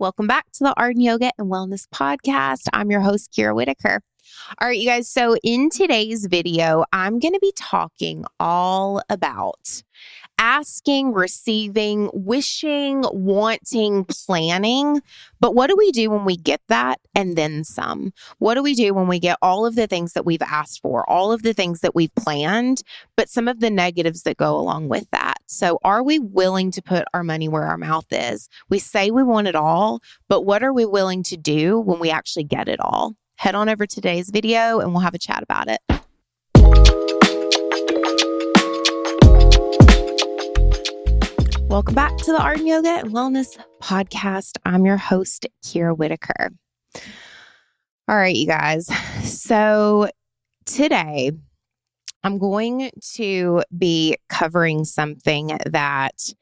Welcome back to the Art and Yoga and Wellness Podcast. I'm your host, Kira Whitaker. All right, you guys. So in today's video, I'm going to be talking all about asking, receiving, wishing, wanting, planning. But what do we do when we get that and then some? What do we do when we get all of the things that we've asked for, all of the things that we've planned, but some of the negatives that go along with that? So are we willing to put our money where our mouth is? We say we want it all, but what are we willing to do when we actually get it all? Head on over to today's video and we'll have a chat about it. Welcome back to the Art and Yoga and Wellness Podcast. I'm your host, Kira Whitaker. All right, you guys. So today I'm going to be covering something that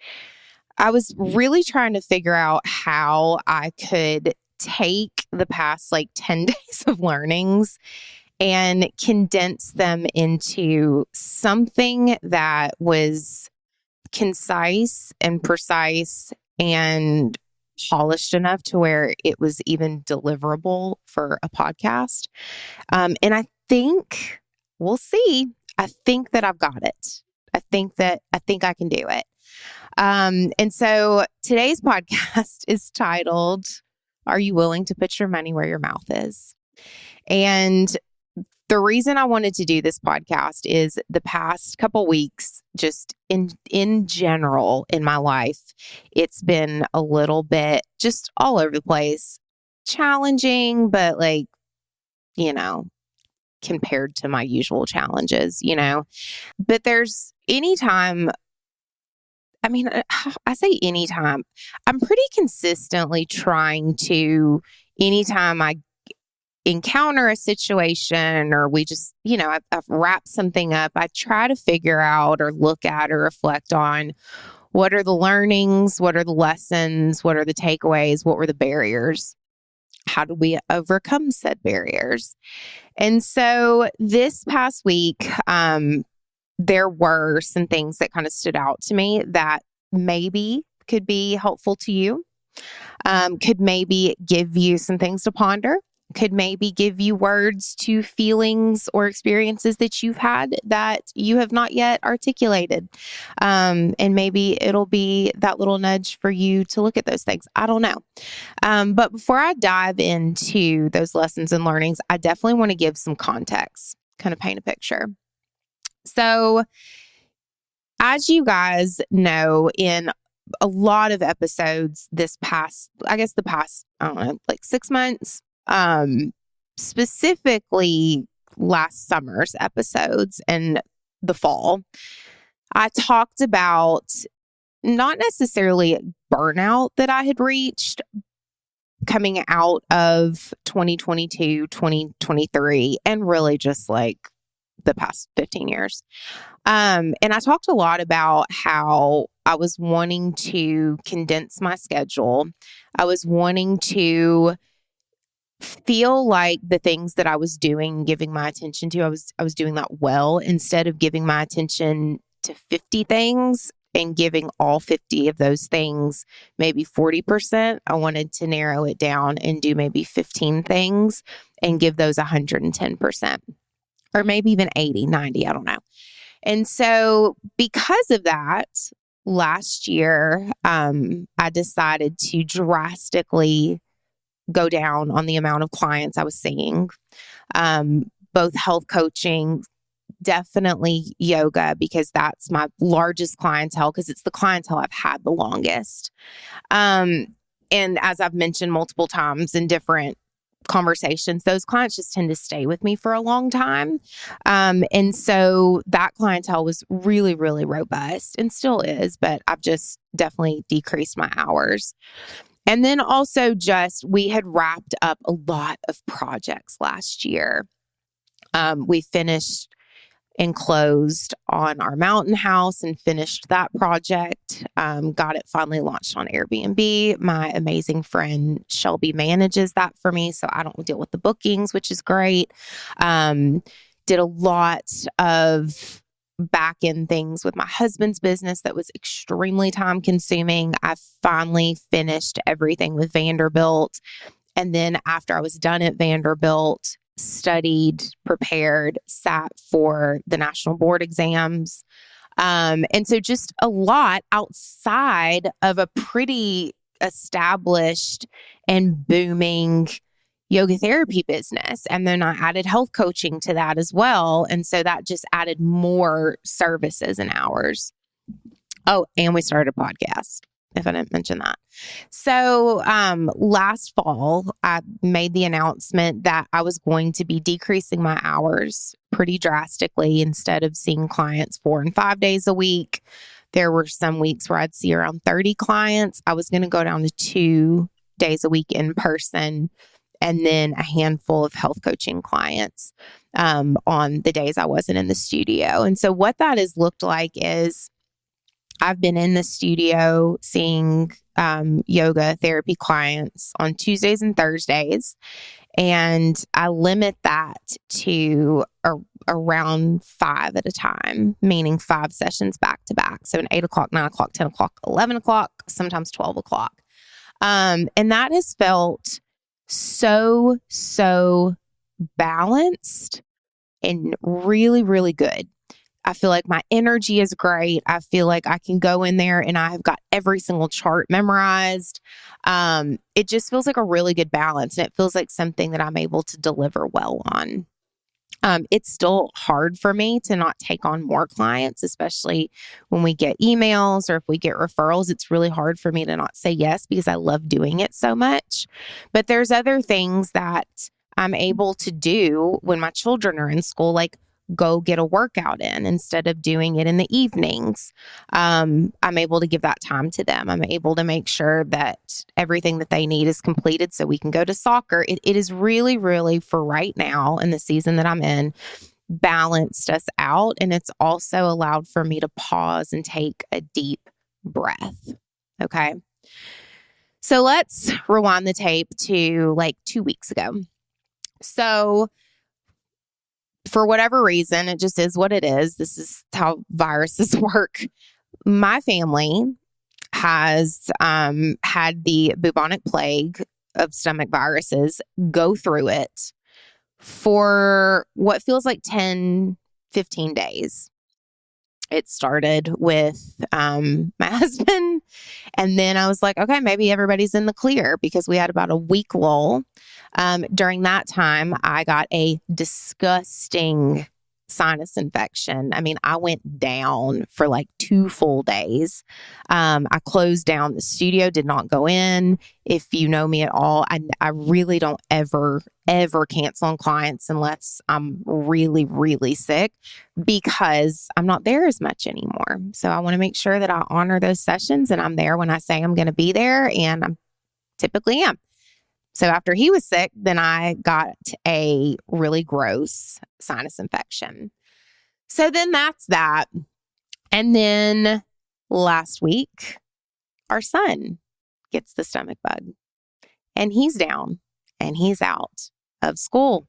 I was really trying to figure out how I could take the past 10 days of learnings and condense them into something that was concise and precise and polished enough to where it was even deliverable for a podcast. And I think we'll see. I think that I've got it. I think I can do it. And so today's podcast is titled, Are You Willing to Put Your Money Where Your Mouth Is? And the reason I wanted to do this podcast is the past couple weeks, just in general in my life, it's been a little bit just all over the place, challenging, but compared to my usual challenges, but there's anytime, I say anytime, I'm pretty consistently trying to, anytime I encounter a situation or we just, I've wrapped something up, I try to figure out or look at or reflect on what are the learnings, what are the lessons, what are the takeaways, what were the barriers, how do we overcome said barriers. And so this past week, there were some things that kind of stood out to me that maybe could be helpful to you, could maybe give you some things to ponder, could maybe give you words to feelings or experiences that you've had that you have not yet articulated. And maybe it'll be that little nudge for you to look at those things. I don't know. But before I dive into those lessons and learnings, I definitely want to give some context, kind of paint a picture. So as you guys know, in a lot of episodes the past, 6 months, specifically last summer's episodes and the fall, I talked about not necessarily burnout that I had reached coming out of 2022, 2023, and really just the past 15 years. And I talked a lot about how I was wanting to condense my schedule. I was wanting to feel like the things that I was doing, giving my attention to, I was doing that well, instead of giving my attention to 50 things and giving all 50 of those things, maybe 40%. I wanted to narrow it down and do maybe 15 things and give those 110%, or maybe even 80, 90, I don't know. And so because of that, last year, I decided to drastically go down on the amount of clients I was seeing, both health coaching, definitely yoga, because that's my largest clientele, because it's the clientele I've had the longest. And as I've mentioned multiple times in different conversations, those clients just tend to stay with me for a long time. And so that clientele was really, really robust and still is, but I've just definitely decreased my hours. And then also we had wrapped up a lot of projects last year. We finished and closed on our mountain house and finished that project. Got it finally launched on Airbnb. My amazing friend Shelby manages that for me, so I don't deal with the bookings, which is great. Did a lot of back in things with my husband's business that was extremely time consuming. I finally finished everything with Vanderbilt. And then after I was done at Vanderbilt, studied, prepared, sat for the national board exams. And so just a lot outside of a pretty established and booming yoga therapy business. And then I added health coaching to that as well. And so that just added more services and hours. Oh, and we started a podcast, if I didn't mention that. So last fall, I made the announcement that I was going to be decreasing my hours pretty drastically. Instead of seeing clients 4 and 5 days a week, there were some weeks where I'd see around 30 clients. I was going to go down to 2 days a week in person, and then a handful of health coaching clients on the days I wasn't in the studio. And so what that has looked like is I've been in the studio seeing yoga therapy clients on Tuesdays and Thursdays, and I limit that to around 5 at a time, meaning 5 sessions back to back. So an 8 o'clock, 9 o'clock, 10 o'clock, 11 o'clock, sometimes 12 o'clock. And that has felt so balanced and really, really good. I feel like my energy is great. I feel like I can go in there and I have got every single chart memorized. It just feels like a really good balance, and it feels like something that I'm able to deliver well on. It's still hard for me to not take on more clients, especially when we get emails or if we get referrals. It's really hard for me to not say yes because I love doing it so much. But there's other things that I'm able to do when my children are in school, like go get a workout in instead of doing it in the evenings. I'm able to give that time to them. I'm able to make sure that everything that they need is completed so we can go to soccer. It is really, really, for right now in the season that I'm in, balanced us out. And it's also allowed for me to pause and take a deep breath. Okay. So let's rewind the tape to like 2 weeks ago. So for whatever reason, it just is what it is. This is how viruses work. My family has had the bubonic plague of stomach viruses, go through it for what feels like 10, 15 days. It started with my husband, and then I was like, okay, maybe everybody's in the clear, because we had about a week lull. During that time, I got a disgusting sinus infection. I mean, I went down for like 2 full days. I closed down the studio, did not go in. If you know me at all, I really don't ever cancel on clients unless I'm really, really sick, because I'm not there as much anymore. So I want to make sure that I honor those sessions and I'm there when I say I'm going to be there, and I typically am. So after he was sick, then I got a really gross sinus infection. So then that's that. And then last week, our son gets the stomach bug, and he's down and he's out of school.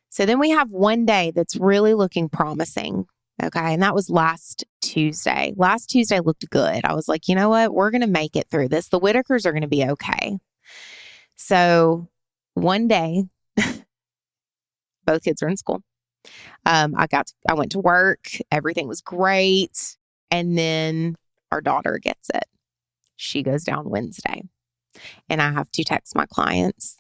So then we have one day that's really looking promising. Okay. And that was last Tuesday. Last Tuesday looked good. I was like, you know what? We're going to make it through this. The Whitakers are going to be okay. So one day, both kids are in school. I went to work. Everything was great. And then our daughter gets it. She goes down Wednesday, and I have to text my clients,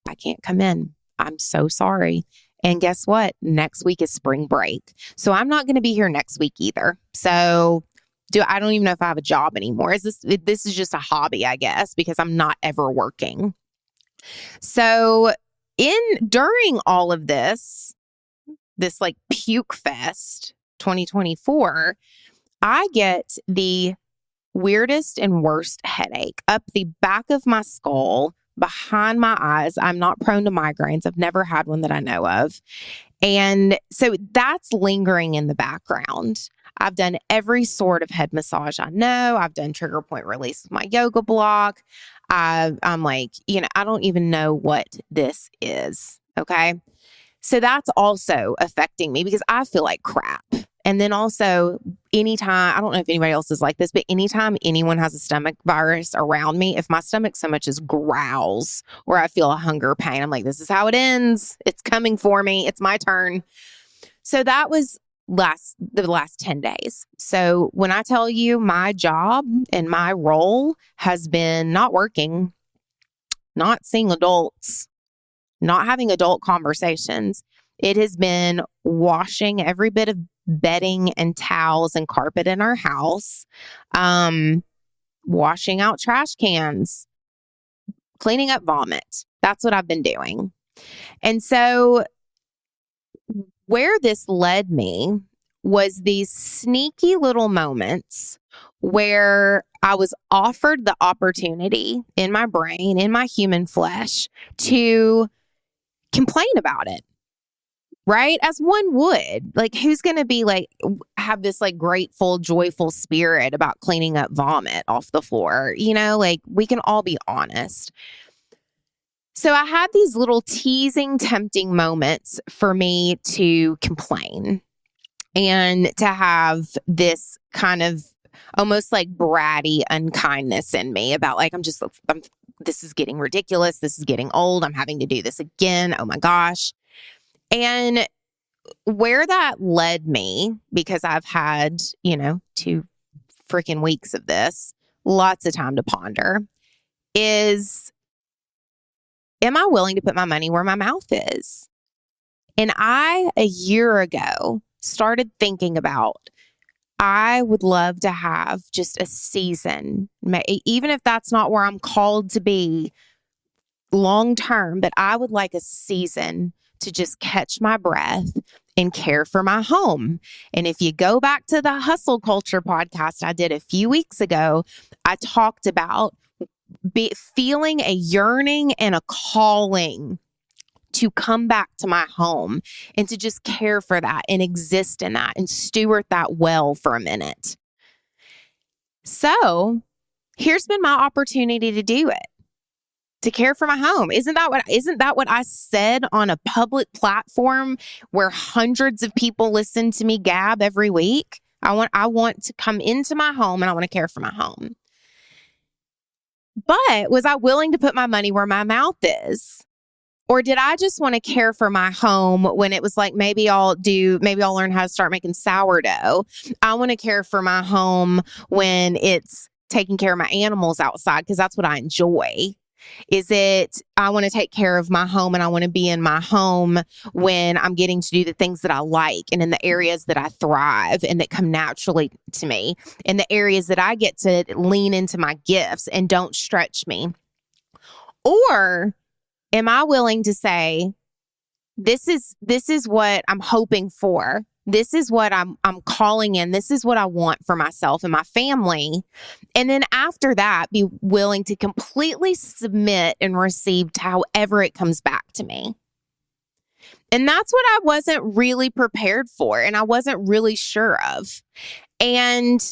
I can't come in. I'm so sorry. And guess what? Next week is spring break. So I'm not going to be here next week either. So I don't even know if I have a job anymore. This is just a hobby, I guess, because I'm not ever working. So during all of this like puke fest 2024, I get the weirdest and worst headache up the back of my skull, behind my eyes. I'm not prone to migraines. I've never had one that I know of. And so that's lingering in the background. I've done every sort of head massage I know. I've done trigger point release with my yoga block. I'm like, I don't even know what this is. Okay. So that's also affecting me because I feel like crap. And then also, anytime, I don't know if anybody else is like this, but anytime anyone has a stomach virus around me, if my stomach so much as growls or I feel a hunger pain, I'm like, this is how it ends. It's coming for me. It's my turn. So that was the last 10 days. So when I tell you my job and my role has been not working, not seeing adults, not having adult conversations, it has been washing every bit of bedding and towels and carpet in our house, washing out trash cans, cleaning up vomit. That's what I've been doing. And so where this led me was these sneaky little moments where I was offered the opportunity in my brain, in my human flesh, to complain about it. Right? As one would. Like, who's going to be like, have this like grateful, joyful spirit about cleaning up vomit off the floor? You know, like, we can all be honest. So I had these little teasing, tempting moments for me to complain and to have this kind of almost like bratty unkindness in me about like, this is getting ridiculous. This is getting old. I'm having to do this again. Oh my gosh. And where that led me, because I've had, 2 freaking weeks of this, lots of time to ponder, is, am I willing to put my money where my mouth is? And I, a year ago, started thinking about, I would love to have just a season, even if that's not where I'm called to be long term, but I would like a season to just catch my breath and care for my home. And if you go back to the Hustle Culture podcast I did a few weeks ago, I talked about feeling a yearning and a calling to come back to my home and to just care for that and exist in that and steward that well for a minute. So here's been my opportunity to do it. To care for my home. Isn't that what I said on a public platform where hundreds of people listen to me gab every week? I want to come into my home and I want to care for my home. But was I willing to put my money where my mouth is? Or did I just want to care for my home when it was like, maybe I'll learn how to start making sourdough. I want to care for my home when it's taking care of my animals outside because that's what I enjoy. Is it, I want to take care of my home and I want to be in my home when I'm getting to do the things that I like and in the areas that I thrive and that come naturally to me, in the areas that I get to lean into my gifts and don't stretch me? Or am I willing to say, this is what I'm hoping for. This is what I'm calling in. This is what I want for myself and my family. And then after that, be willing to completely submit and receive to however it comes back to me. And that's what I wasn't really prepared for and I wasn't really sure of. And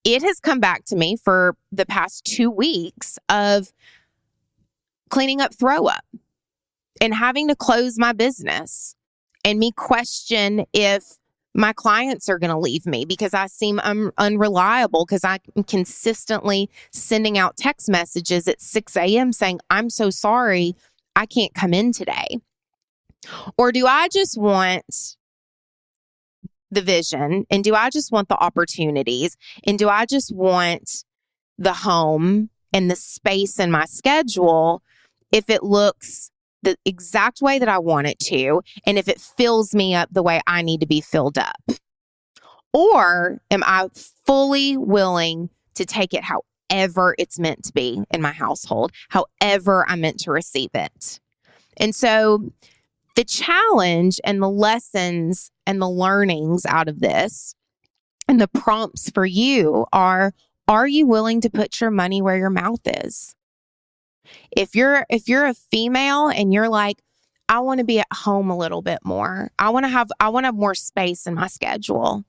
it has come back to me for the past 2 weeks of cleaning up throw up and having to close my business and me question if my clients are going to leave me because I seem unreliable because I'm consistently sending out text messages at 6 a.m. saying, I'm so sorry, I can't come in today. Or do I just want the vision? And do I just want the opportunities? And do I just want the home and the space in my schedule if it looks the exact way that I want it to, and if it fills me up the way I need to be filled up? Or am I fully willing to take it however it's meant to be in my household, however I'm meant to receive it? And so the challenge and the lessons and the learnings out of this and the prompts for you are you willing to put your money where your mouth is? If you're a female and you're like, I want to be at home a little bit more. I want to have more space in my schedule.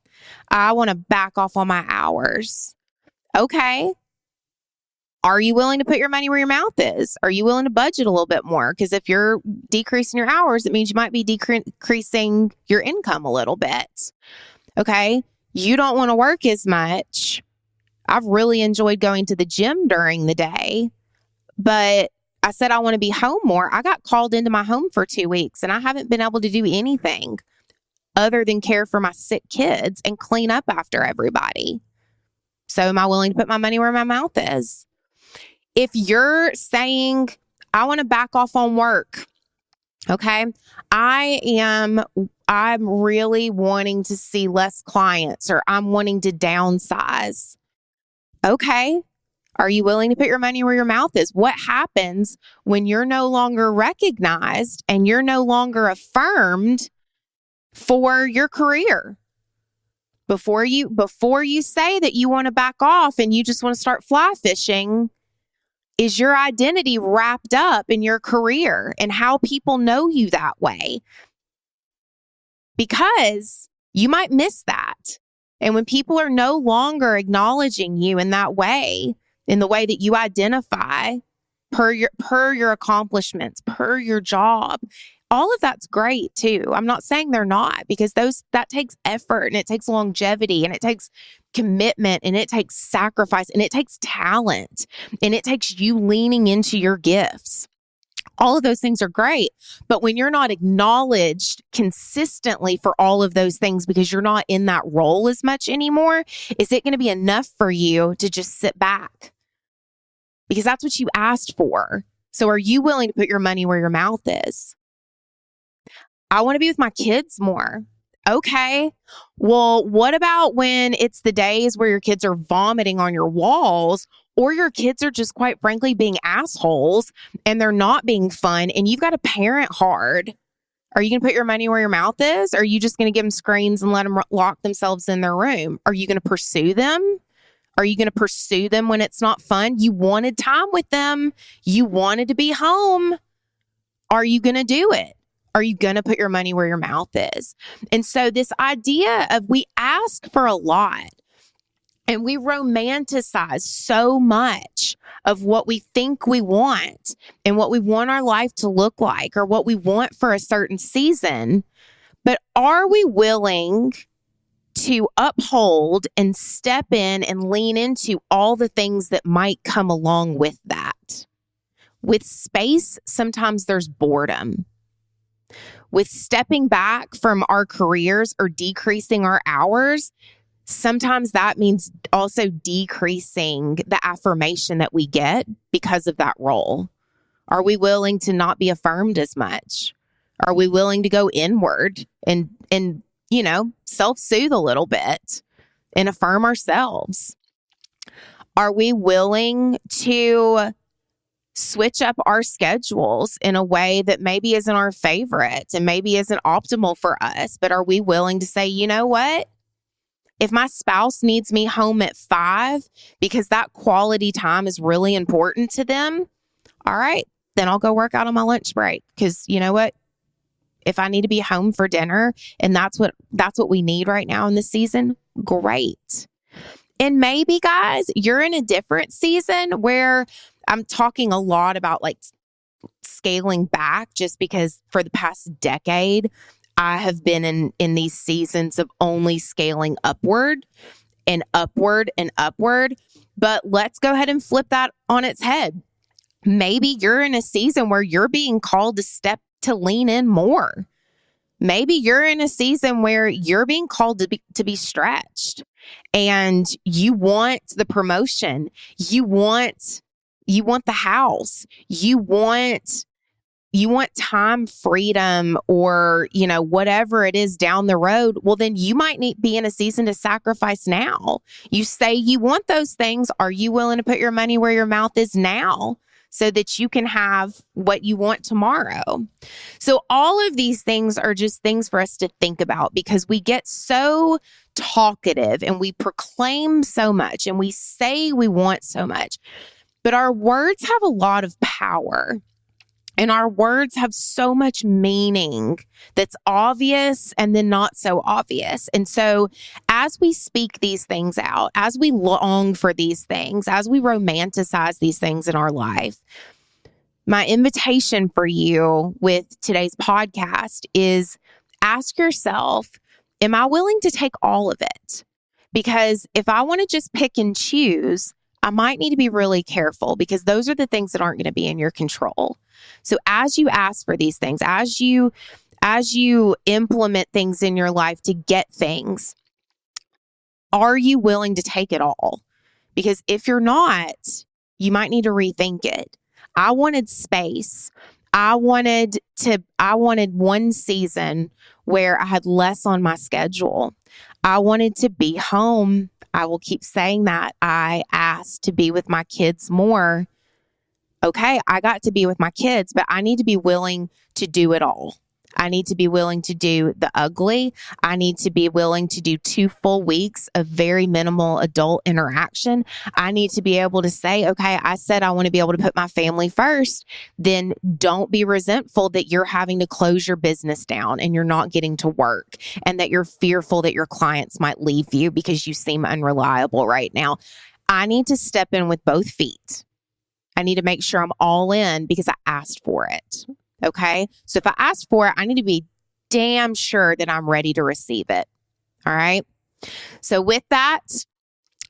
I want to back off on my hours. Okay. Are you willing to put your money where your mouth is? Are you willing to budget a little bit more? Because if you're decreasing your hours, it means you might be decreasing your income a little bit. Okay. You don't want to work as much. I've really enjoyed going to the gym during the day, but I said I want to be home more. I got called into my home for 2 weeks and I haven't been able to do anything other than care for my sick kids and clean up after everybody. So am I willing to put my money where my mouth is? If you're saying, I want to back off on work, okay, I'm really wanting to see less clients, or I'm wanting to downsize. Okay. Are you willing to put your money where your mouth is? What happens when you're no longer recognized and you're no longer affirmed for your career? Before you say that you want to back off and you just want to start fly fishing, is your identity wrapped up in your career and how people know you that way? Because you might miss that. And when people are no longer acknowledging you in that way, in the way that you identify per your accomplishments, per your job, all of that's great too. I'm not saying they're not, because that takes effort and it takes longevity and it takes commitment and it takes sacrifice and it takes talent and it takes you leaning into your gifts. All of those things are great. But when you're not acknowledged consistently for all of those things because you're not in that role as much anymore, is it going to be enough for you to just sit back? Because that's what you asked for. So are you willing to put your money where your mouth is? I want to be with my kids more. Okay. Well, what about when it's the days where your kids are vomiting on your walls, or your kids are just, quite frankly, being assholes and they're not being fun and you've got to parent hard? Are you going to put your money where your mouth is? Or are you just going to give them screens and let them lock themselves in their room? Are you going to pursue them? Are you going to pursue them when it's not fun? You wanted time with them. You wanted to be home. Are you going to do it? Are you going to put your money where your mouth is? And so this idea of, we ask for a lot and we romanticize so much of what we think we want and what we want our life to look like, or what we want for a certain season. But are we willing to uphold and step in and lean into all the things that might come along with that? With space, sometimes there's boredom. With stepping back from our careers or decreasing our hours, sometimes that means also decreasing the affirmation that we get because of that role. Are we willing to not be affirmed as much? Are we willing to go inward and self-soothe a little bit and affirm ourselves? Are we willing to switch up our schedules in a way that maybe isn't our favorite and maybe isn't optimal for us? But are we willing to say, you know what? If my spouse needs me home at 5 because that quality time is really important to them, all right, then I'll go work out on my lunch break. Because you know what? If I need to be home for dinner and that's what we need right now in this season, great. And maybe, guys, you're in a different season where I'm talking a lot about like scaling back, just because for the past decade, I have been in these seasons of only scaling upward and upward and upward. But let's go ahead and flip that on its head. Maybe you're in a season where you're being called to lean in more. Maybe you're in a season where you're being called to be stretched, and you want the promotion. You want the house. You want time freedom, or, whatever it is down the road. Well, then you might be in a season to sacrifice now. You say you want those things. Are you willing to put your money where your mouth is now, so that you can have what you want tomorrow? So all of these things are just things for us to think about, because we get so talkative and we proclaim so much and we say we want so much, but our words have a lot of power. And our words have so much meaning that's obvious and then not so obvious. And so as we speak these things out, as we long for these things, as we romanticize these things in our life, my invitation for you with today's podcast is, ask yourself, am I willing to take all of it? Because if I want to just pick and choose, I might need to be really careful because those are the things that aren't going to be in your control. So as you ask for these things, as you implement things in your life to get things, are you willing to take it all? Because if you're not, you might need to rethink it. I wanted space. I wanted one season where I had less on my schedule. I wanted to be home. I will keep saying that. I asked to be with my kids more. Okay, I got to be with my kids, but I need to be willing to do it all. I need to be willing to do the ugly. I need to be willing to do 2 full weeks of very minimal adult interaction. I need to be able to say, okay, I said I want to be able to put my family first. Then don't be resentful that you're having to close your business down and you're not getting to work and that you're fearful that your clients might leave you because you seem unreliable right now. I need to step in with both feet. I need to make sure I'm all in because I asked for it. Okay. So if I asked for it, I need to be damn sure that I'm ready to receive it. All right. So with that,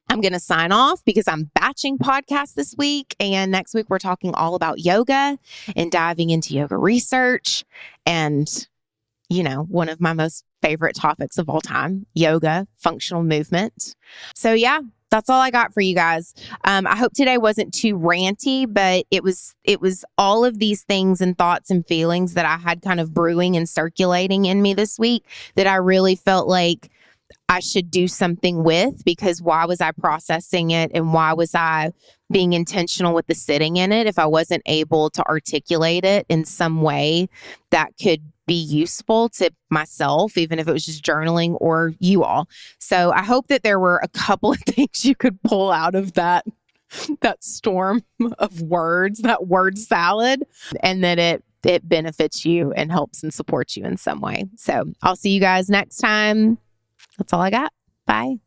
I'm going to sign off because I'm batching podcasts this week. And next week, we're talking all about yoga and diving into yoga research. And, one of my most favorite topics of all time, yoga, functional movement. So yeah, that's all I got for you guys. I hope today wasn't too ranty, but it was all of these things and thoughts and feelings that I had kind of brewing and circulating in me this week that I really felt like I should do something with, because why was I processing it and why was I being intentional with the sitting in it if I wasn't able to articulate it in some way that could be useful to myself, even if it was just journaling or you all. So I hope that there were a couple of things you could pull out of that storm of words, that word salad, and that it benefits you and helps and supports you in some way. So I'll see you guys next time. That's all I got. Bye.